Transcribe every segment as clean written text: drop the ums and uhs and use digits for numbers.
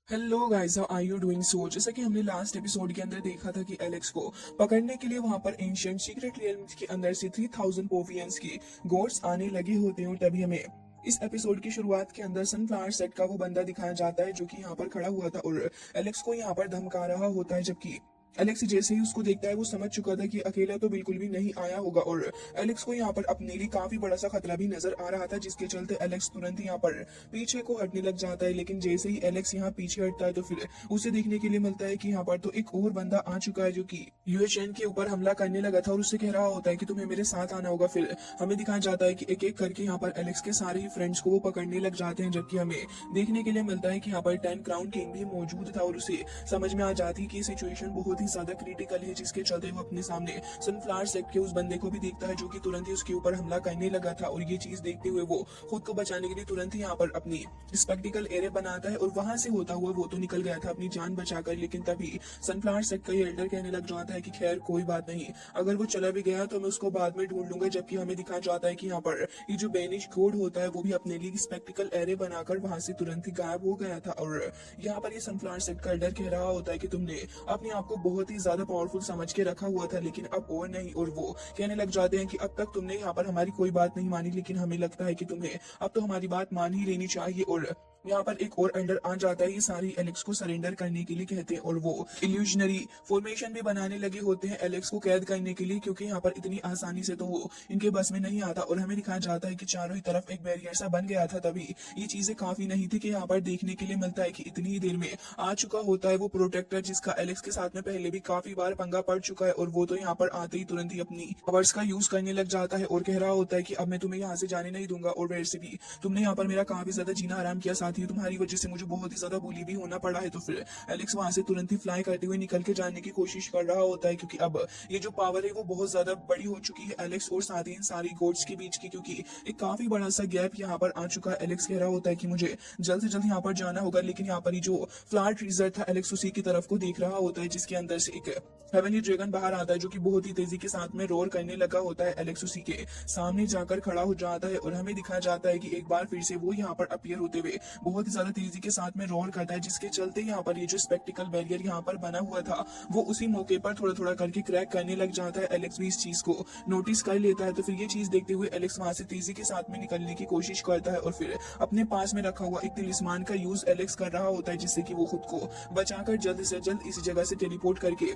Hello guys, how are you doing? So जैसा कि हमने लास्ट एपिसोड के अंदर देखा था कि एलेक्स को पकड़ने के लिए वहां पर एंशिएंट सीक्रेट रियल्म्स के अंदर से 3000 पोवियंस की गोड्स आने लगे होते हैं। और तभी हमें इस एपिसोड की शुरुआत के अंदर सनफ्लावर सेट का वो बंदा दिखाया जाता है जो कि यहाँ पर खड़ा हुआ था और एलेक्स को यहाँ पर धमका रहा होता है। जबकि एलेक्स जैसे ही उसको देखता है वो समझ चुका था कि अकेला तो बिल्कुल भी नहीं आया होगा और एलेक्स को यहाँ पर अपने लिए काफी बड़ा सा खतरा भी नजर आ रहा था, जिसके चलते एलेक्स तुरंत ही यहाँ पर पीछे को हटने लग जाता है। लेकिन जैसे ही एलेक्स यहाँ पीछे हटता है तो फिर उसे देखने के लिए मिलता है कि यहाँ पर तो एक और बंदा आ चुका है जो कि यूएचएन के ऊपर हमला करने लगा था और उससे कह रहा होता है कि तुम्हें मेरे साथ आना होगा। फिर हमें दिखाया जाता है कि एक एक करके यहाँ पर एलेक्स के सारे ही फ्रेंड्स को वो पकड़ने लग जाते हैं, जबकि हमें देखने के लिए मिलता है कि यहाँ पर 10 क्राउन किंग भी मौजूद था और उसे समझ में आ जाती है कि सिचुएशन बहुत ही ज्यादा क्रिटिकल है, जिसके चलते वो अपने सामने सनफ्लावर सेक्ट के उस बंदे को भी देखता है जो कि तुरंत ही उसके ऊपर हमला करने लगा था। और ये चीज देखते हुए वो खुद को बचाने के लिए तुरंत ही यहाँ पर अपनी स्पेक्टिकल एरिया बनाता है और वहां से होता हुआ वो तो निकल गया था अपनी जान बचाकर। लेकिन तभी सनफ्लावर सेक्ट का ये एल्डर कहने लग जाता है कि खैर कोई बात नहीं, अगर वो चला भी गया तो मैं उसको बाद में ढूंढ लूंगा। जबकि हमें दिखाया जाता है कि यहाँ पर ये जो बेनिश कोड होता है वो भी अपने लिए स्पेक्टिकल एरिया बनाकर वहां से तुरंत ही गायब हो गया था। और यहाँ पर ये सनफ्लावर सेक्ट का एल्डर कह रहा होता है कि तुमने अपने आप को बहुत ही ज्यादा पावरफुल समझ के रखा हुआ था, लेकिन अब और नहीं। और वो कहने लग जाते हैं कि अब तक तुमने यहाँ पर हमारी कोई बात नहीं मानी, लेकिन हमें लगता है कि तुम्हें अब तो हमारी बात मान ही लेनी चाहिए। और यहाँ पर एक और एल्डर आ जाता है, ये सारी एलेक्स को सरेंडर करने के लिए कहते हैं और वो इल्यूजनरी फॉर्मेशन भी बनाने लगे होते हैं एलेक्स को कैद करने के लिए, क्योंकि यहाँ पर इतनी आसानी से तो वो इनके बस में नहीं आता। और हमें दिखाया जाता है कि चारों ही तरफ एक बैरियर सा बन गया था। तभी ये चीजें काफी नहीं थी कि यहाँ पर देखने के लिए मिलता है कि इतनी ही देर में आ चुका होता है वो प्रोटेक्टर, जिसका एलेक्स के साथ में पहले भी काफी बार पंगा पड़ चुका है। और वो तो यहाँ पर आते ही तुरंत ही अपनी पावर्स का यूज करने लग जाता है और कह रहा होता है कि अब मैं तुम्हें यहाँ से जाने नहीं दूंगा। और वैसे भी तुमने यहाँ पर मेरा काफी ज्यादा जीना आराम किया, साथ ही तुम्हारी वजह से मुझे बहुत ही ज्यादा बुली भी होना पड़ा है। तो फिर एलेक्स वहां से तुरंत ही फ्लाई करते हुए निकल के जाने की कोशिश कर रहा होता है, क्योंकि अब ये जो पावर है वो बहुत ज्यादा बड़ी हो चुकी है एलेक्स और साथ ही इन सारी गोड्स के बीच की, क्योंकि एक काफी बड़ा सा गैप यहाँ पर आ चुका है। एलेक्स कह रहा होता है कि मुझे जल्द से जल्द यहाँ पर जाना होगा, लेकिन यहाँ पर ही जो फ्लावर ट्रीजर था एलेक्स उसी की तरफ को देख रहा होता है, जिसके अंदर से एक हेवनली ड्रैगन बाहर आता है जो कि बहुत ही तेजी के साथ में रोर करने लगा होता है। एलेक्स उसी के सामने जाकर खड़ा हो जाता है और हमें दिखाया जाता है कि एक बार फिर से वो यहाँ पर अपीयर होते हुए बहुत ही ज्यादा तेजी के साथ में रोर करता है, जिसके चलते यहाँ पर ये जो स्पेक्टिकल बैरियर यहाँ पर बना हुआ था वो उसी मौके पर थोड़ा थोड़ा करके क्रैक करने लग जाता है। एलेक्स भी इस चीज को नोटिस कर लेता है, तो फिर ये चीज देखते हुए एलेक्स वहां से तेजी के साथ में निकलने की कोशिश करता है और फिर अपने पास में रखा हुआ एक तिलिस्मान का यूज एलेक्स कर रहा होता है, जिससे कि वो खुद को बचाकर जल्द से जल्द इस जगह से टेलीपोर्ट करके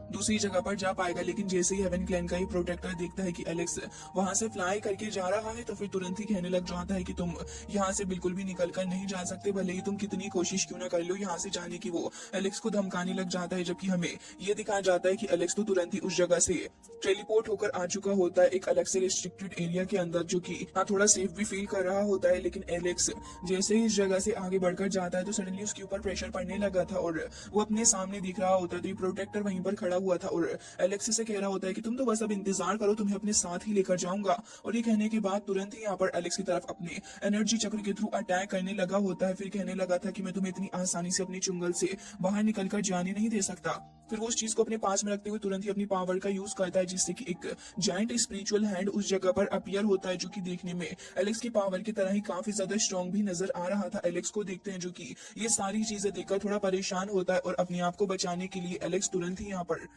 दूसरी जगह पर जा पाएगा। लेकिन जैसे ही हेवन क्लैन का ही प्रोटेक्टर देखता है कि एलेक्स वहां से फ्लाई करके जा रहा है तो फिर तुरंत ही कहने लग जाता है कि तुम यहाँ से बिल्कुल भी निकल कर नहीं जा सकते, भले ही तुम कितनी कोशिश क्यों ना कर लो यहाँ से जाने की। वो एलेक्स को धमकाने लग जाता है, जबकि हमें ये दिखाया जाता है कि एलेक्स तो तुरंत ही उस जगह से टेलीपोर्ट होकर आ चुका होता है एक अलग से रिस्ट्रिक्टेड एरिया के अंदर, जो कि हाँ थोड़ा सेफ भी फील कर रहा होता है। लेकिन एलेक्स जैसे ही इस जगह से आगे बढ़कर जाता है तो सडनली उसके ऊपर प्रेशर पड़ने लगा था और वो अपने सामने दिख रहा होता है। तो ये प्रोटेक्टर वहीं पर खड़ा हुआ था और एलेक्स से कह रहा होता है कि तुम तो बस अब इंतजार करो, तुम्हें अपने साथ ही लेकर जाऊंगा। और ये कहने के बाद तुरंत ही यहाँ पर एलेक्स की तरफ अपने एनर्जी चक्र के थ्रू अटैक करने लगा होता है। फिर कहने लगा था कि मैं तुम्हें इतनी आसानी से अपनी चुंगल से बाहर निकलकर जाने नहीं दे सकता। फिर वो उस चीज को अपने पास में रखते हुए तुरंत ही अपनी पावर का यूज करता है, जिससे कि एक जायंट स्पिरिचुअल हैंड उस जगह पर अपीयर होता है, जो कि देखने में एलेक्स की पावर की तरह ही काफी ज्यादा स्ट्रॉन्ग भी नजर आ रहा था। एलेक्स को देखते हैं जो कि ये सारी चीजें देखकर थोड़ा परेशान होता है और अपने आप को बचाने के लिए एलेक्स तुरंत ही यहाँ पर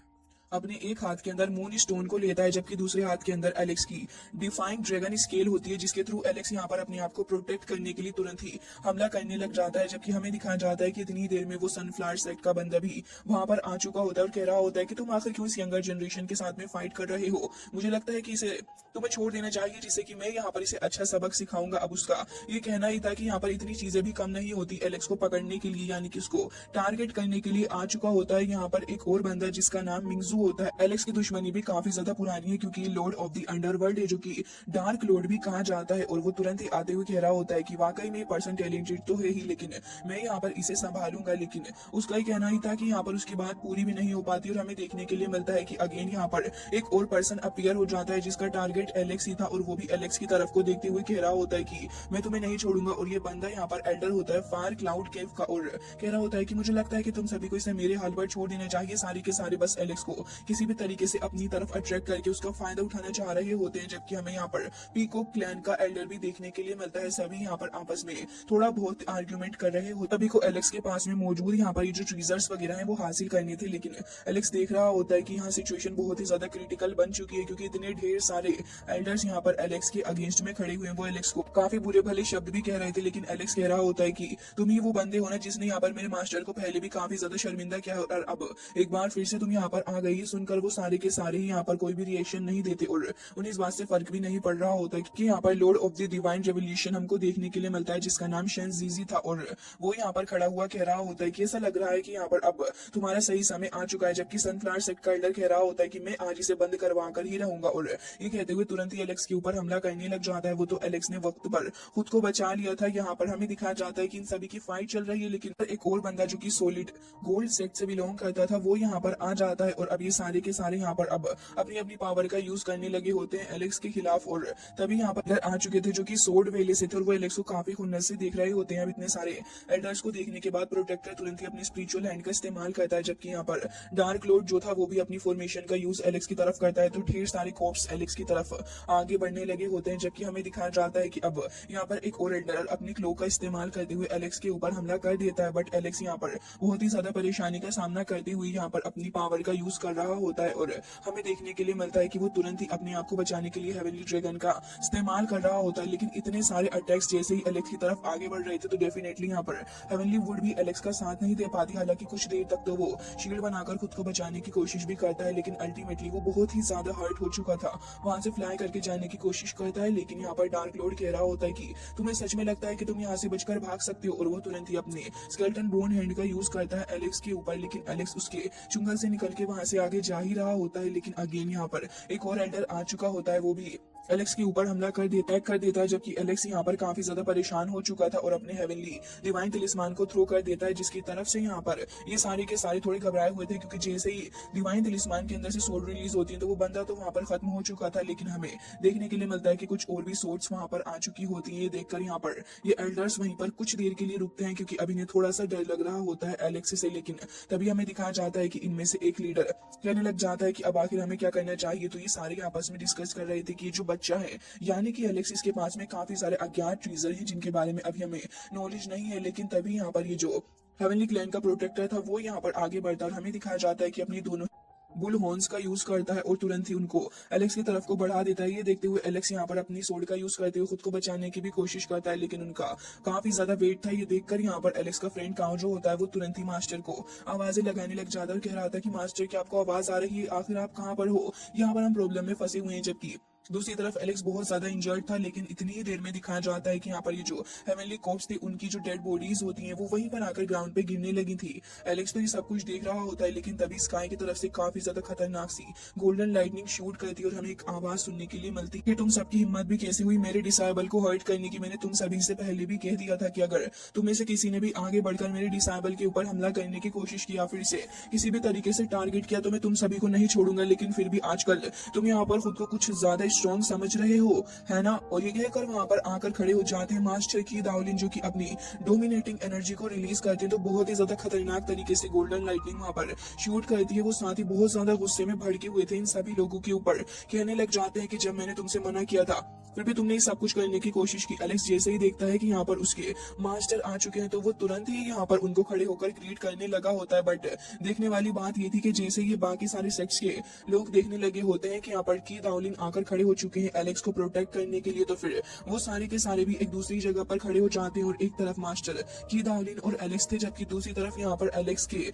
अपने एक हाथ के अंदर मून स्टोन को लेता है, जबकि दूसरे हाथ के अंदर एलेक्स की डिफाइंग ड्रैगन स्केल होती है, जिसके थ्रू एलेक्स यहाँ पर अपने आप को प्रोटेक्ट करने के लिए तुरंत ही हमला करने लग जाता है। जबकि हमें दिखाया जाता है कि इतनी देर में वो सनफ्लावर सेक्ट का बंदा भी वहां पर आ चुका होता है और कह रहा होता है कि तुम आखिर क्यों इस यंगर जनरेशन के साथ में फाइट कर रहे हो, मुझे लगता है कि इसे तुम्हें छोड़ देना चाहिए, जिससे कि मैं यहाँ पर इसे अच्छा सबक सिखाऊंगा। अब उसका ये कहना ही था कि यहाँ पर इतनी चीजें भी कम नहीं होती एलेक्स को पकड़ने के लिए, यानी कि उसको टारगेट करने के लिए आ चुका होता है यहाँ पर एक और बंदा जिसका नाम मिंगजू होता है। एलेक्स की दुश्मनी भी काफी ज्यादा पुरानी है, क्योंकि लॉर्ड ऑफ द अंडरवर्ल्ड है, जो कि डार्क लॉर्ड भी कहा जाता है। और वो तुरंत ही आते हुए कह रहा होता है कि वाकई में पर्सन टैलेंटेड तो है ही, लेकिन मैं यहाँ पर इसे संभालूंगा। लेकिन उसका ही कहना ही था कि यहाँ पर उसकी बात पूरी भी नहीं हो पाती और हमें देखने के लिए मिलता है कि अगेन यहाँ पर एक और पर्सन अपीयर हो जाता है, जिसका टारगेट एलेक्स ही था और वो भी एलेक्स की तरफ को देखते हुए कह रहा होता है कि मैं तुम्हें नहीं छोड़ूंगा। और ये बंदा यहाँ पर एल्डर होता है फायर क्लाउड केव का और कह रहा होता है कि मुझे लगता है कि तुम सभी को इसे मेरे हाल पर छोड़ देना चाहिए, सारी के सारे बस एलेक्स को किसी भी तरीके से अपनी तरफ अट्रैक्ट करके उसका फायदा उठाना चाह रहे होते हैं। जबकि हमें यहाँ पर पीकॉक क्लैन का एल्डर भी देखने के लिए मिलता है। सभी यहाँ पर आपस में थोड़ा बहुत आर्ग्यूमेंट कर रहे होते। तभी को एलेक्स के पास में मौजूद यहाँ पर ये जो ट्रीजर्स वगैरह है वो हासिल करने थे, लेकिन एलेक्स देख रहा होता है कि यहाँ सिचुएशन बहुत ही ज्यादा क्रिटिकल बन चुकी है, क्योंकि इतने ढेर सारे एल्डर्स यहाँ पर एलेक्स के अगेंस्ट में खड़े हुए हैं। वो एलेक्स को काफी बुरे भले शब्द भी कह रहे थे, लेकिन एलेक्स कह रहा होता है कि तुम ही वो बंदे हो ना जिसने यहाँ पर मेरे मास्टर को पहले भी काफी ज्यादा शर्मिंदा किया है, और अब एक बार फिर से तुम यहाँ पर आ गई। सुनकर वो सारे के सारे यहाँ पर कोई भी रिएक्शन नहीं देते और उन्हें इस बात से फर्क भी नहीं पड़ रहा होता कि यहाँ पर Lord of the divine revolution हमको देखने के लिए मिलता है, जिसका नाम शेन जीजी था। और वो यहाँ पर खड़ा हुआ कह रहा होता है कि ऐसा लग रहा है कि यहाँ पर अब तुम्हारा सही समय आ चुका है। जबकि सनफ्लावर सेक्ट का एल्डर कह रहा होता है कि मैं आज इसे बंद करवा कर ही रहूंगा, और ये कहते हुए तुरंत ही एलेक्स के ऊपर हमला करने लग जाता है। वो तो एलेक्स ने वक्त पर खुद को बचा लिया था। यहाँ पर हमें दिखाया जाता है कि इन सभी की फाइट चल रही है, लेकिन एक और बंदा जो कि सॉलिड गोल्ड सेट से बिलोंग करता था वो यहाँ पर आ जाता है, और अब ये सारे के सारे यहाँ पर अब अपनी अपनी पावर का यूज करने लगे होते हैं एलेक्स के खिलाफ। और तभी यहाँ पर आ चुके थे जो कि सोर्ड वेले से थे, और वो एलेक्स को काफी खुन्नस से देख रहे होते हैं। अब इतने सारे एल्डर्स को देखने के बाद प्रोटेक्टर तुरंत ही अपनी स्पिरिचुअल हैंड का इस्तेमाल करता है, जबकि यहाँ पर डार्क लॉर्ड जो था वो भी अपनी फॉर्मेशन का यूज एलेक्स की तरफ करता है। तो ढेर सारे कॉप्स एलेक्स की तरफ आगे बढ़ने लगे होते हैं, जबकि हमें दिखाया जाता है कि अब यहाँ पर एक और एल्डर अपनी क्लो का इस्तेमाल करते हुए एलेक्स के ऊपर हमला कर देता है। बट एलेक्स यहाँ पर बहुत ही ज्यादा परेशानी का सामना करते हुए यहाँ पर अपनी पावर का यूज कर रहा होता है, और हमें देखने के लिए मिलता है कि वो तुरंत ही अपने आप को बचाने के लिए हेवनली ड्रैगन का इस्तेमाल कर रहा होता है। लेकिन इतने सारे अटैक्स जैसे ही एलेक्स की तरफ आगे बढ़ रहे थे तो डेफिनेटली यहाँ पर हेवनली वुड भी एलेक्स का साथ नहीं दे पाती। हालांकि कुछ देर तक तो वो शील्ड बनाकर खुद को बचाने की कोशिश भी करता है, लेकिन अल्टीमेटली वो बहुत ही ज्यादा हर्ट हो चुका था। वहां से फ्लाई करके जाने की कोशिश करता है, लेकिन यहाँ पर डार्क लॉर्ड कह रहा होता है कि तुम्हें सच में लगता है कि तुम यहाँ से बचकर भाग सकते हो, और वो तुरंत ही अपने स्केलेटन बोन हैंड का यूज करता है एलेक्स के ऊपर। लेकिन एलेक्स उसके चुंगल से निकल के वहां से आगे जा ही रहा होता है, लेकिन अगेन यहाँ पर एक और एल्डर आ चुका होता है। वो भी एलेक्स के ऊपर हमला कर देता है, जबकि एलेक्स यहाँ पर काफी ज्यादा परेशान हो चुका था और अपने हेवनली डिवाइन तिलिस्मान को थ्रो कर देता है, जिसकी तरफ से यहाँ पर ये सारे के सारे थोड़े घबराए हुए थे, क्योंकि जैसे ही डिवाइन तिलिस्मान के अंदर से सोर्ड रिलीज होती है तो वो बंदा तो वहां पर खत्म हो चुका था। लेकिन हमें देखने के लिए मिलता है कि कुछ और भी सोर्ड्स वहां पर आ चुकी होती है। ये देखकर यहाँ पर ये एल्डर्स वहीं पर कुछ देर के लिए रुकते हैं, क्योंकि अभी इन्हें थोड़ा सा डर लग रहा होता है एलेक्स से। लेकिन तभी हमें दिखाया जाता है कि इनमें से एक लीडर कहने लग जाता है कि अब आखिर हमें क्या करना चाहिए। तो ये सारे आपस में डिस्कस कर रहे थे कि जो बच्चा है यानी कि एलेक्सिस के पास में काफी सारे अज्ञात ट्रीजर हैं जिनके बारे में अभी हमें नॉलेज नहीं है। लेकिन तभी यहाँ पर ये जो हेवनली क्लैन का प्रोटेक्टर था वो यहाँ पर आगे बढ़ता है, और हमें दिखाया जाता है कि अपनी दोनों बुल हॉर्न्स का यूज करता है और तुरंत ही उनको एलेक्स की तरफ को बढ़ा देता है। ये देखते हुए एलेक्स यहाँ पर अपनी सोड का यूज करते हुए खुद को बचाने की भी कोशिश करता है, लेकिन उनका काफी ज्यादा वेट था। ये देखकर यहाँ पर एलेक्स का फ्रेंड काउ जो होता है वो तुरंत ही मास्टर को आवाजें लगाने लग जाता है और कह रहा था कि मास्टर क्या आपको आवाज आ रही है, आखिर आप कहाँ पर हो, यहाँ पर हम प्रॉब्लम में फंसे हुए हैं। जबकि दूसरी तरफ एलेक्स बहुत ज्यादा इंजर्ड था, लेकिन इतनी ही देर में दिखाया जाता है कि यहाँ पर ये जो हेवनली कॉप्स थे उनकी जो डेड बॉडीज होती हैं वो वहीं पर आकर ग्राउंड पे गिरने लगी थी। एलेक्स तो ये सब कुछ देख रहा होता है, लेकिन तभी स्काई की तरफ से काफी ज्यादा खतरनाक सी गोल्डन लाइटनिंग शूट करती है और हमें एक आवाज सुनने के लिए मिलती है। तुम सबकी हिम्मत भी कैसे हुई मेरे डिसाइबल को हर्ट करने की। मैंने तुम सभी से पहले भी कह दिया था कि अगर तुम में से किसी ने भी आगे बढ़कर मेरे डिसाइबल के ऊपर हमला करने की कोशिश किया, फिर से किसी भी तरीके से टारगेट किया, तो मैं तुम सभी को नहीं छोड़ूंगा। लेकिन फिर भी आजकल तुम यहाँ पर खुद को कुछ ज्यादा स्ट्रॉन्ग समझ रहे हो, है ना। और ये कहकर वहां पर आकर खड़े हो जाते हैं मास्टर की दाओलिन, जो कि अपनी डोमिनेटिंग एनर्जी को रिलीज करते हैं। तो बहुत ही ज्यादा खतरनाक तरीके से गोल्डन लाइटनिंग वहां पर शूट करती है। वो साथ ही बहुत ज्यादा गुस्से में भड़के हुए थे इन सभी लोगों के ऊपर, कहने लग जाते हैं कि जब मैंने तुमसे मना किया था फिर भी तुमने सब कुछ करने की कोशिश की। एलेक्स जैसे ही देखता है कि यहाँ पर उसके मास्टर आ चुके हैं तो वो तुरंत ही यहाँ पर उनको खड़े होकर ग्रीट करने लगा होता है। बट देखने वाली बात ये थी कि जैसे ये बाकी सारे सेक्स के लोग देखने लगे होते हैं कि यहाँ पर की दाओलिन आकर खड़े हो चुके हैं एलेक्स को प्रोटेक्ट करने के लिए, तो फिर वो सारे के सारे भी एक दूसरी जगह पर खड़े हो जाते हैं। और एक तरफ मास्टर की दाओलिन और एलेक्स थे, जबकि दूसरी तरफ यहाँ पर एलेक्स के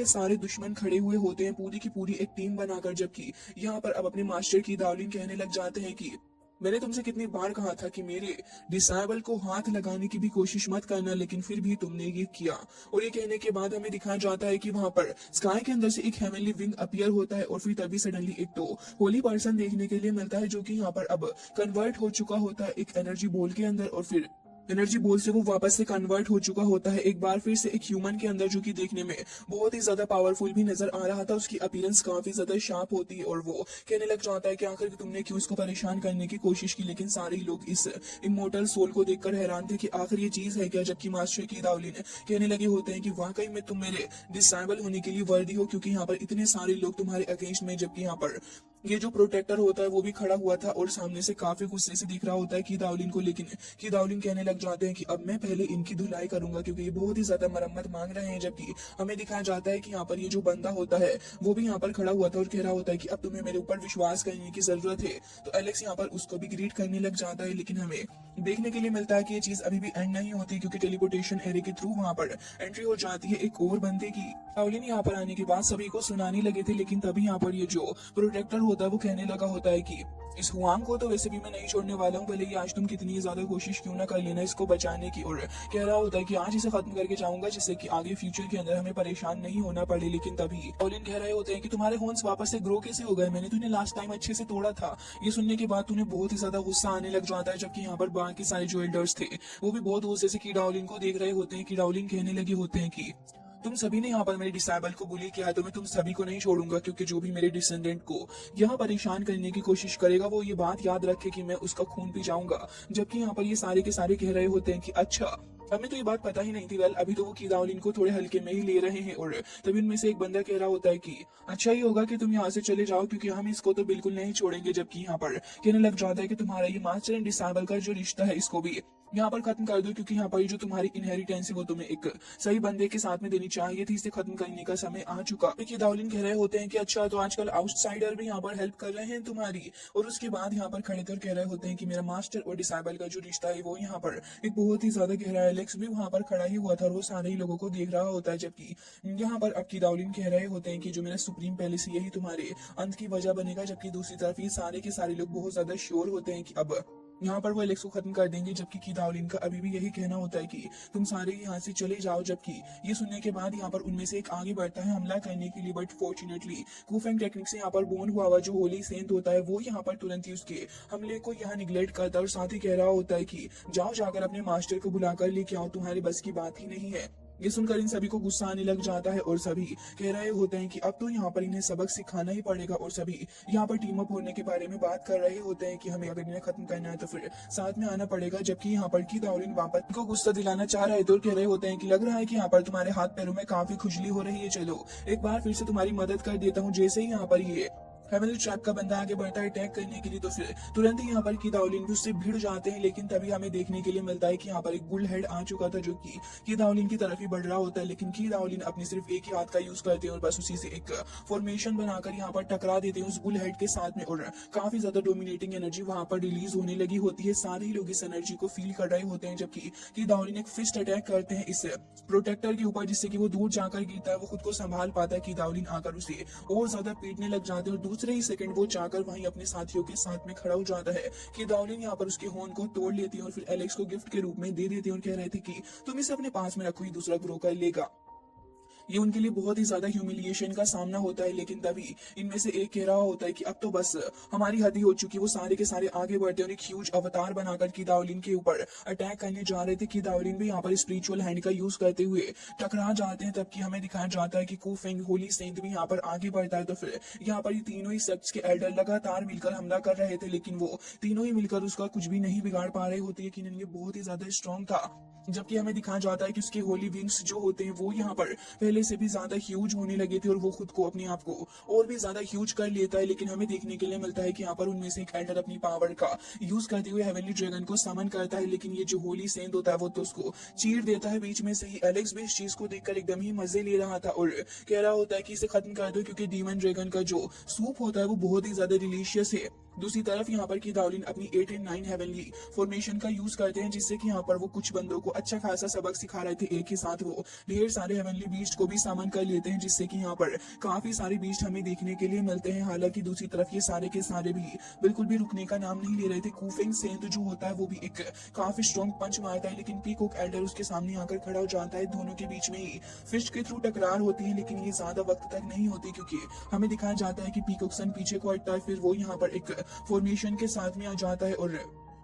सारे दुश्मन खड़े हुए होते हैं पूरी की पूरी एक टीम बनाकर। जबकि यहाँ पर अब अपने मास्टर की दाओलिन कहने लग जाते हैं कि मैंने तुमसे कितनी बार कहा था कि मेरे डिसाइबल को हाथ लगाने की भी कोशिश मत करना, लेकिन फिर भी तुमने ये किया। और ये कहने के बाद हमें दिखाया जाता है कि वहां पर स्काई के अंदर से एक हेवनली विंग अपीयर होता है और फिर तभी सडनली एक तो होली पर्सन देखने के लिए मिलता है, जो कि यहाँ पर अब कन्वर्ट हो चुका होता है एक एनर्जी बॉल के अंदर। और फिर एनर्जी बॉल से वो वापस से कन्वर्ट हो चुका होता है एक बार फिर से एक ह्यूमन के अंदर, जो कि देखने में बहुत ही ज्यादा पावरफुल भी नजर आ रहा था। उसकी अपीयरेंस काफी ज्यादा शार्प होती है और वो कहने लग जाता है कि आखिर तुमने क्यों इसको परेशान करने की कोशिश की। लेकिन सारे ही लोग इस इमोर्टल सोल को देखकर हैरान थे कि आखिर ये चीज है क्या, जबकि मास्टर की दावली ने कहने लगे होते हैं कि वाकई में तुम मेरे डिसेबल होने के लिए वर्दी हो, क्योंकि यहाँ पर इतने सारे लोग तुम्हारे अगेंस्ट में, जबकि यहाँ पर ये जो प्रोटेक्टर होता है वो भी खड़ा हुआ था और सामने से काफी गुस्से से दिख रहा होता है की दावलिन को। लेकिन की दावलिन कहने लग जाते हैं कि अब मैं पहले इनकी धुलाई करूंगा, क्योंकि ये बहुत ही ज्यादा मरम्मत मांग रहे हैं। जबकि हमें दिखाया जाता है कि यहाँ पर ये जो बंदा होता है वो भी यहाँ पर खड़ा हुआ था और कह रहा होता है कि अब तुम्हें मेरे ऊपर विश्वास करने की जरूरत है। तो एलेक्स यहाँ पर उसको भी ग्रीट करने लग जाता है। लेकिन हमें देखने के लिए मिलता है कि ये चीज अभी भी एंड नहीं होती, क्योंकि टेलीपोर्टेशन एरे के थ्रू वहां पर एंट्री हो जाती है एक और बंदे की। दावलिन यहाँ पर आने के बाद सभी को सुनाने लगे थे, लेकिन तभी यहाँ पर ये जो प्रोटेक्टर होता है वो कहने लगा होता है कि इस हुआंग को तो वैसे भी मैं नहीं छोड़ने वाला हूँ, भले ही आज तुम कितनी ज्यादा कोशिश क्यों ना कर लेना इसको बचाने की। और कह रहा होता है कि आज इसे खत्म करके जाऊंगा, जिससे कि आगे फ्यूचर के अंदर हमें परेशान नहीं होना पड़े। लेकिन तभी ओलिन कह रहे होते हैं कि तुम्हारे हॉर्न्स वापस से ग्रो कैसे हो गए, मैंने तुन्हें लास्ट टाइम अच्छे से तोड़ा था। ये सुनने के बाद तुम्हें बहुत ही ज्यादा गुस्सा आने लग जाता है, जबकि यहाँ पर बाकी सारे जो एल्डर्स थे वो भी बहुत गुस्से से कीडाओलिन को देख रहे होते हैं। कीडाओलिन कहने लगे होते हैं कि तुम सभी ने यहाँ पर मेरे डिसेबल को बुली किया है, तो मैं तुम सभी को नहीं छोड़ूंगा, क्योंकि जो भी मेरे डिसेंडेंट को यहाँ परेशान करने की कोशिश करेगा वो ये बात याद रखे कि मैं उसका खून पी जाऊंगा। जबकि यहाँ पर ये सारे के सारे कह रहे होते हैं कि अच्छा, हमें तो ये बात पता ही नहीं थी। वेल, अभी तो वो कीदाउलिन को थोड़े हल्के में ही ले रहे हैं। और तभी उनमें से एक बंदा कह रहा होता है कि अच्छा ही होगा कि तुम यहाँ से चले जाओ, क्योंकि हम इसको तो बिल्कुल नहीं छोड़ेंगे। जबकि यहाँ पर कहने लग जाता है कि तुम्हारा ये मास्टर एंड डिसेबल का जो रिश्ता है इसको भी यहाँ पर खत्म कर दो, क्योंकि यहाँ पर जो तुम्हारी इनहेरिटेंस है वो तुम्हें एक सही बंदे के साथ में देनी चाहिए थी। इसे खत्म करने का समय आ चुका। कीदाउलिन कह रहे होते हैं कि अच्छा, तो आजकल आउटसाइडर भी यहाँ पर हेल्प कर रहे हैं तुम्हारी। और उसके बाद यहाँ पर खड़े कर कह रहे होते हैं कि मेरा मास्टर और डिसेबल का जो रिश्ता है वो यहाँ पर एक बहुत ही ज्यादा गहरा है। एलेक्स भी वहां पर खड़ा ही हुआ था और वो सारे ही लोगों को देख रहा होता है। जबकि यहाँ पर अब कीदाउलिन कह रहे होते हैं कि जो मेरा सुप्रीम पैलेस यही तुम्हारे अंत की वजह बनेगा। जबकि दूसरी तरफ ये सारे के सारे लोग बहुत ज्यादा श्योर होते हैं कि अब यहाँ पर वो एलेक्स को खत्म कर देंगे। जबकि कीदाउलिन का अभी भी यही कहना होता है कि तुम सारे यहाँ से चले जाओ। जबकि ये सुनने के बाद यहाँ पर उनमें से एक आगे बढ़ता है हमला करने के लिए, बट फॉर्चुनेटली कूफेंग टेक्निक से यहाँ पर बोन हुआ जो होली सेंट होता है वो यहाँ पर तुरंत ही उसके हमले को यहाँ निगलेक्ट करता है और साथ ही कह रहा होता है कि जाओ जाकर अपने मास्टर को बुलाकर लेके आओ, तुम्हारे बस की बात ही नहीं है। ये सुनकर इन सभी को गुस्सा आने लग जाता है और सभी कह रहे होते हैं कि अब तो यहाँ पर इन्हें सबक सिखाना ही पड़ेगा। और सभी यहाँ पर टीम अप होने के बारे में बात कर रहे होते हैं कि हमें अगर इन्हें खत्म करना है तो फिर साथ में आना पड़ेगा। जबकि यहाँ पर कीदाउलिन वापस को गुस्सा दिलाना चाह रहे थे और कह रहे होते हैं कि लग रहा है कि यहाँ पर तुम्हारे हाथ पैरों में काफी खुजली हो रही है, चलो एक बार फिर से तुम्हारी मदद कर देता हूँ। जैसे ही यहाँ पर ये हेवनली ट्रैप का बंदा आगे बढ़ता है अटैक करने के लिए, तो फिर तुरंत ही यहाँ पर कीदाउलिन भी उससे भिड़ जाते हैं। लेकिन तभी हमें देखने के लिए मिलता है कि यहाँ पर एक बुल हेड आ चुका था जो कि कीदाउलिन की तरफ ही बढ़ रहा होता है। लेकिन कीदाउलिन अपनी सिर्फ एक ही हाथ का यूज करते हैं और बस उसी से एक फॉर्मेशन बनाकर यहाँ पर टकरा देते हैं उस बुल हेड के साथ में। और काफी ज्यादा डोमिनेटिंग एनर्जी वहां पर रिलीज होने लगी होती है। सारे ही लोग इस एनर्जी को फील कर रहे होते हैं। जबकि कीदाउलिन एक फिस्ट अटैक करते हैं इस प्रोटेक्टर के ऊपर, जिससे कि वो दूर जाकर गिरता है। वो खुद को संभाल पाता है। कीदाउलिन आकर उसे और ज्यादा पीटने लग जाते हैं और दूसरे ही सेकंड वो जाकर वहीं अपने साथियों के साथ में खड़ा हो जाता है। कीदाउलिन यहाँ पर उसके हॉर्न को तोड़ लेती है और फिर एलेक्स को गिफ्ट के रूप में दे देती है और कह रहे थे कि तुम इसे अपने पास में रखो, ही दूसरा ग्रो कर लेगा। ये उनके लिए बहुत ही ज्यादा ह्यूमिलिएशन का सामना होता है। लेकिन तभी इनमें से एक कह रहा होता है कि अब तो बस हमारी हद ही हो चुकी है। वो सारे के सारे आगे बढ़ते हैं और एक ह्यूज अवतार बनाकर कीदाउलिन के ऊपर अटैक करने जा रहे थे। कीदाउलिन भी यहाँ पर स्पिरिचुअल हैंड का यूज करते हुए टकरा जाते हैं। तब कि हमें दिखाया जाता है कि कूफेंग होली सेंट भी यहाँ पर आगे बढ़ता है। तो फिर यहाँ पर ये तीनों ही सेक्ट्स के एल्डर लगातार मिलकर हमला कर रहे थे, लेकिन वो तीनों ही मिलकर उसका कुछ भी नहीं बिगाड़ पा रहे होते। यकीनन ये बहुत ही ज्यादा स्ट्रॉन्ग था। जबकि हमें दिखाया जाता है कि उसके होली विंग्स जो होते हैं वो यहाँ पर पहले से भी ज्यादा ह्यूज होने लगे थे और वो खुद को अपने आप को और भी ज्यादा ह्यूज कर लेता है। लेकिन हमें देखने के लिए मिलता है कि यहाँ पर उनमें से एक एल्डर अपनी पावर का यूज करते हुए हेवनली ड्रैगन को समन करता है। लेकिन ये जो होली सेंट होता है वो तो उसको चीर देता है बीच में से ही। एलेक्स भी इस चीज को देखकर एकदम ही मजे ले रहा था और कह रहा होता है कि इसे खत्म कर दो, क्योंकि डीमन ड्रैगन का जो सूप होता है वो बहुत ही ज्यादा डिलीशियस है। दूसरी तरफ यहाँ पर कीदाउलिन अपनी 8 एंड 9 हेवनली फॉर्मेशन का यूज करते हैं, जिससे कि यहाँ पर वो कुछ बंदों को अच्छा खासा सबक सिखा रहे थे। एक ही साथ वो ढेर सारे हेवनली बीस्ट को भी सामन कर लेते हैं, जिससे कि यहाँ पर काफी सारे बीस्ट हमें देखने के लिए मिलते हैं। हालांकि दूसरी तरफ ये सारे के सारे भी बिल्कुल भी रुकने का नाम नहीं ले रहे थे। कूफेंग सेंट जो होता है वो भी एक काफी स्ट्रॉन्ग पंच मारता है, लेकिन पीकॉक एल्डर उसके सामने आकर खड़ा हो जाता है। दोनों के बीच में ही फिस्ट के थ्रू टकरार होती है, लेकिन ये ज्यादा वक्त तक नहीं होती, क्योंकि हमें दिखाया जाता है कि पीकॉक सन पीछे को हटता है। फिर वो यहाँ पर एक फॉर्मेशन के साथ में आ जाता है और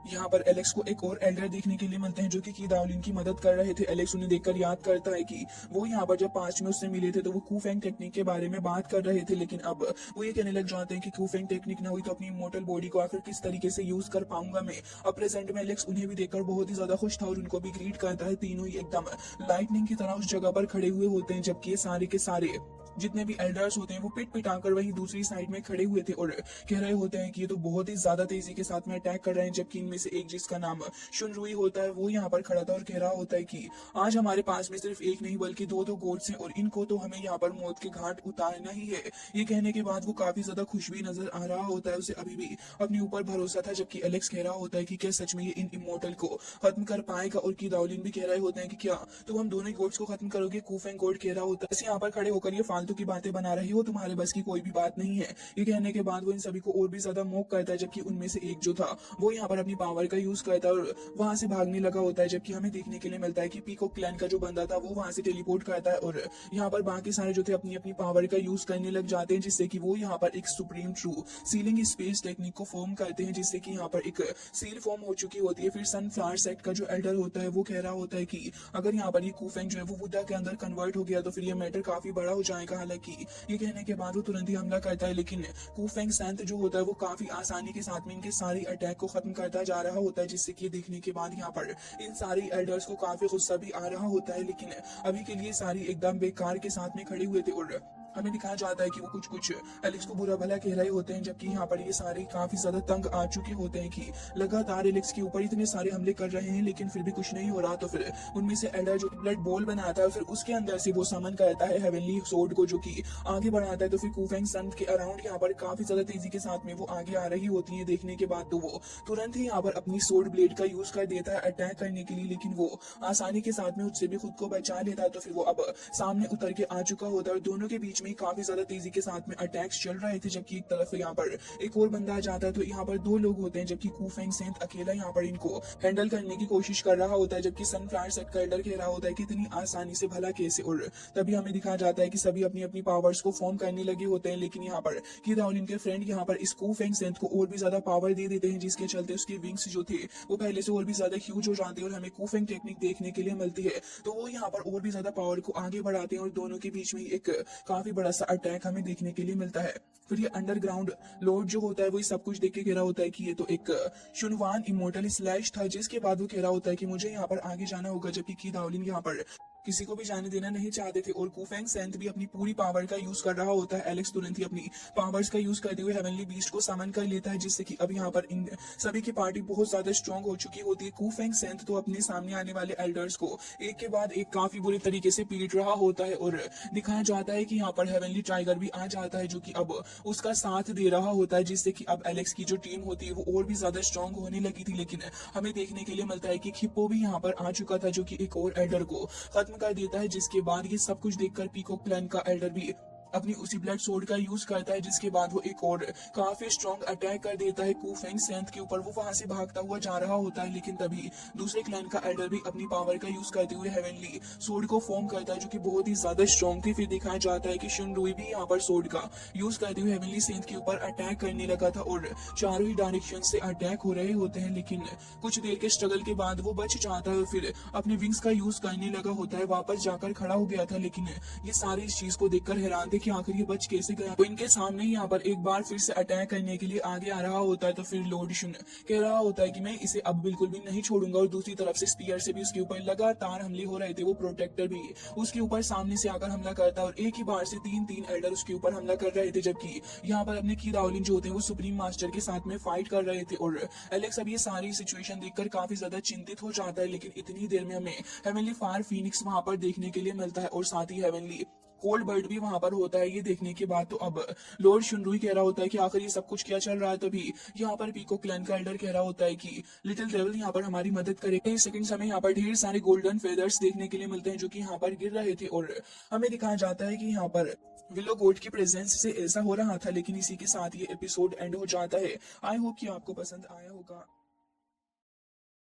यहाँ पर एलेक्स को एक और एल्डर देखने के लिए मिलते हैं जो कि की दावलिन की मदद कर रहे थे। एलेक्स उन्हें देखकर याद करता है कि वो यहाँ पर जब पास्ट में उससे मिले थे तो वो कूफेंग टेक्निक के बारे में बात कर रहे थे, लेकिन अब वो ये कहने लग जाते हैं कि कूफेंग टेक्निक ना हुई तो अपनी इमोर्टल बॉडी को आखिर किस तरीके से यूज कर पाऊंगा मैं। अब प्रेजेंट में एलेक्स उन्हें भी देखकर बहुत ही ज्यादा खुश था और उनको भी ग्रीट करता है। तीनों ही एकदम लाइटनिंग की तरह उस जगह पर खड़े हुए होते हैं, जबकि ये सारे के सारे जितने भी एल्डर्स होते हैं वो पिट पिटाकर वही दूसरी साइड में खड़े हुए थे और कह रहे होते हैं कि ये तो बहुत ही ज्यादा तेजी के साथ में अटैक कर रहे हैं। जबकि इनमें से एक जिसका नाम शुनरुई होता है वो यहाँ पर खड़ा था और कह रहा होता है कि आज हमारे पास में सिर्फ एक नहीं बल्कि दो दो गोड्स हैं और इनको तो हमें यहाँ पर मौत के घाट उतारना ही है। ये कहने के बाद वो काफी ज्यादा खुश भी नजर आ रहा होता है, उसे अभी भी अपने ऊपर भरोसा था। जबकि एलेक्स कह रहा होता है कि क्या सच में ये इन इमोर्टल को खत्म कर पाएगा, और की दावलिन भी कह रहे होते हैं कि क्या तुम हम दोनों गोड्स को खत्म करोगे। कूफेंग गोड कह रहा होता है यहाँ पर खड़े होकर ये फालतू की बातें बना रही हो, तुम्हारे बस की कोई भी बात नहीं है। ये कहने के बाद वो इन सभी को और भी ज्यादा मोक करता है, जबकि उनमें से एक जो था वो यहाँ पर अपनी पावर का यूज करता है और वहां से भागने लगा होता है। जबकि हमें देखने के लिए मिलता है कि पीकॉक क्लैन का जो बंदा था वो वहां से टेलीपोर्ट करता है और यहाँ पर बाकी सारे जो थे अपनी अपनी पावर का यूज करने लग जाते हैं, जिससे कि वो यहाँ पर एक supreme true ceiling space technique को फॉर्म करते हैं, जिससे कि यहाँ पर एक सील फॉर्म हो चुकी होती है। फिर सनफ्लावर सेक्ट का जो एल्डर होता है वो कह रहा होता है कि अगर यहाँ पर ये कूफेंग जो है वो बुद्धा के अंदर कन्वर्ट हो गया तो फिर ये मैटर काफी बड़ा हो जाएगा। हालांकि ये कहने के बाद वो तुरंत ही हमला करता है, लेकिन कूफेंग सैंत जो होता है वो काफी आसानी के साथ में इनके सारे अटैक को खत्म करता जा रहा होता है, जिससे कि देखने के बाद यहाँ पर इन सारी एल्डर्स को काफी गुस्सा भी आ रहा होता है। लेकिन अभी के लिए सारी एकदम बेकार के साथ में खड़े हुए थे और हमें दिखाया जाता है कि वो कुछ कुछ एलेक्स को बुरा भला कह रहे होते हैं, जबकि यहाँ पर ये सारे काफी ज्यादा तंग आ चुके होते हैं कि लगातार एलेक्स के ऊपर इतने सारे हमले कर रहे हैं लेकिन फिर भी कुछ नहीं हो रहा। तो फिर उनमें से एल्डर जो ब्लड बॉल बनाता है फिर उसके अंदर से वो समन करता है हेवनली सोर्ड को, जो कि आगे बढ़ाता है। तो फिर कूफेंग सन के अराउंड यहाँ पर काफी ज्यादा तेजी के साथ में वो आगे आ रही होती है। देखने के बाद तो वो तुरंत ही यहाँ पर अपनी सोर्ड ब्लेड का यूज कर देता है अटैक करने के लिए, लेकिन वो आसानी के साथ में उससे भी खुद को बचा लेता है। तो फिर वो अब सामने उतर के आ चुका होता है और दोनों के बीच में काफी ज्यादा तेजी के साथ में अटैक्स चल रहे थे। जबकि एक तरफ यहाँ पर एक और बंदा आ जाता है तो यहाँ पर दो लोग होते हैं, जबकि कूफेंग सेंट अकेला यहाँ पर इनको हैंडल करने की कोशिश कर रहा होता है, जबकि सनफ्लावर सेट का एल्डर कह रहा होता है कि इतनी आसानी से भला कैसे। और तभी हमें दिखाया जाता है कि सभी अपनी अपनी पावर्स को फॉर्म करने लगे होते हैं, लेकिन यहाँ पर की दावलिन के फ्रेंड यहाँ पर इस कूफेंग सेंट को और भी ज्यादा पावर दे देते हैं, जिसके चलते उसके विंग्स जो थे वो पहले से और भी ज्यादा ह्यूज हो जाते हैं और हमें कूफेंग टेक्निक देखने के लिए मिलती है। तो वो यहाँ पर और भी ज्यादा पावर को आगे बढ़ाते हैं और दोनों के बीच में एक काफी बड़ा सा अटैक हमें देखने के लिए मिलता है। फिर ये अंडरग्राउंड लॉर्ड जो होता है वो सब कुछ देख के कह रहा होता है कि ये तो एक शुनवान इमोर्टल स्लैश था, जिसके बाद वो कह रहा होता है कि मुझे यहाँ पर आगे जाना होगा। जबकि की दावलिन यहाँ पर किसी को भी जाने देना नहीं चाहते थे और कूफेंग सेंट भी अपनी पूरी पावर का यूज कर रहा होता है। एलेक्स तुरंत ही अपनी पावर्स का यूज करते हुए हेवनली बीस्ट को समन कर लेता है, जिससे कि अब यहाँ पर इन सभी की पार्टी बहुत ज्यादा स्ट्रांग हो चुकी होती है। कूफेंग सेंट तो अपने सामने आने वाले एल्डर्स को एक के बाद एक काफी बुरी तरीके से पीट रहा होता है और दिखाया जाता है कि यहाँ पर हेवनली टाइगर भी आ जाता है जो कि अब उसका साथ दे रहा होता है, जिससे कि अब एलेक्स की जो टीम होती है वो और भी ज्यादा स्ट्रांग होने लगी थी। लेकिन हमें देखने के लिए मिलता है कि हिप्पो भी यहाँ पर आ चुका था जो कि एक और एल्डर को खत्म कर देता है, जिसके बाद ये सब कुछ देखकर पीकॉक क्लैन का एल्डर भी अपनी उसी ब्लड सोर्ड का यूज करता है, जिसके बाद वो एक और काफी स्ट्रॉन्ग अटैक कर देता है कूफेंग सेंट के ऊपर। वो वहां से भागता हुआ जा रहा होता है, लेकिन तभी दूसरे क्लैन का एल्डर भी अपनी पावर का यूज करते हुए हेवनली सोर्ड को फॉर्म करता है जो कि बहुत ही ज्यादा स्ट्रॉन्ग थी। फिर दिखाया जाता है कि शुनरुई भी यहाँ पर सोर्ड का यूज करते हुए हेवनली सेंट के ऊपर अटैक करने लगा था और चारों ही डायरेक्शन से अटैक हो रहे होते हैं, लेकिन कुछ देर के स्ट्रगल के बाद वो बच जाता है और फिर अपने विंग्स का यूज करने लगा होता है। वापस जाकर खड़ा हो गया था, लेकिन ये सारी इस चीज को देखकर हैरान थे कि आखिर ये बच कैसे गया। तो इनके सामने ही यहाँ पर एक बार फिर से अटैक करने के लिए आगे आ रहा होता है। तो फिर लॉर्ड शुन कह रहा होता है कि मैं इसे अब बिल्कुल भी नहीं छोड़ूंगा और दूसरी तरफ से स्पीयर से भी उसके ऊपर लगातार हमले हो रहे थे। वो प्रोटेक्टर भी उसके ऊपर सामने से आकर हमला करता है और एक ही बार से तीन एल्डर उसके ऊपर हमला कर रहे थे, जबकि यहाँ पर अपने की दावलिन जो होते हैं वो सुप्रीम मास्टर के साथ में फाइट कर रहे थे। और एलेक्स अब ये सारी सिचुएशन देखकर काफी ज्यादा चिंतित हो जाता है, लेकिन इतनी देर में हमें हेवनली फायर फीनिक्स वहां पर देखने के लिए मिलता है और साथ ही हेवनली कोल्ड बर्ड भी वहां पर होता है। ये देखने के बाद तो अब लॉर्ड शुनरुई कह रहा होता है कि आखिर ये सब कुछ क्या चल रहा है। तभी यहाँ पर पीकॉक क्लैन का एल्डर कह रहा होता है कि लिटिल डेविल यहाँ पर हमारी मदद करेगा। सेकंड हमें यहाँ पर ढेर सारे गोल्डन फेदर्स देखने के लिए मिलते हैं जो कि यहाँ पर गिर रहे थे और हमें दिखाया जाता है कि यहाँ पर विलो गोट की प्रेजेंस से ऐसा हो रहा था। लेकिन इसी के साथ ये एपिसोड एंड हो जाता है। आई होप कि आपको पसंद आया होगा।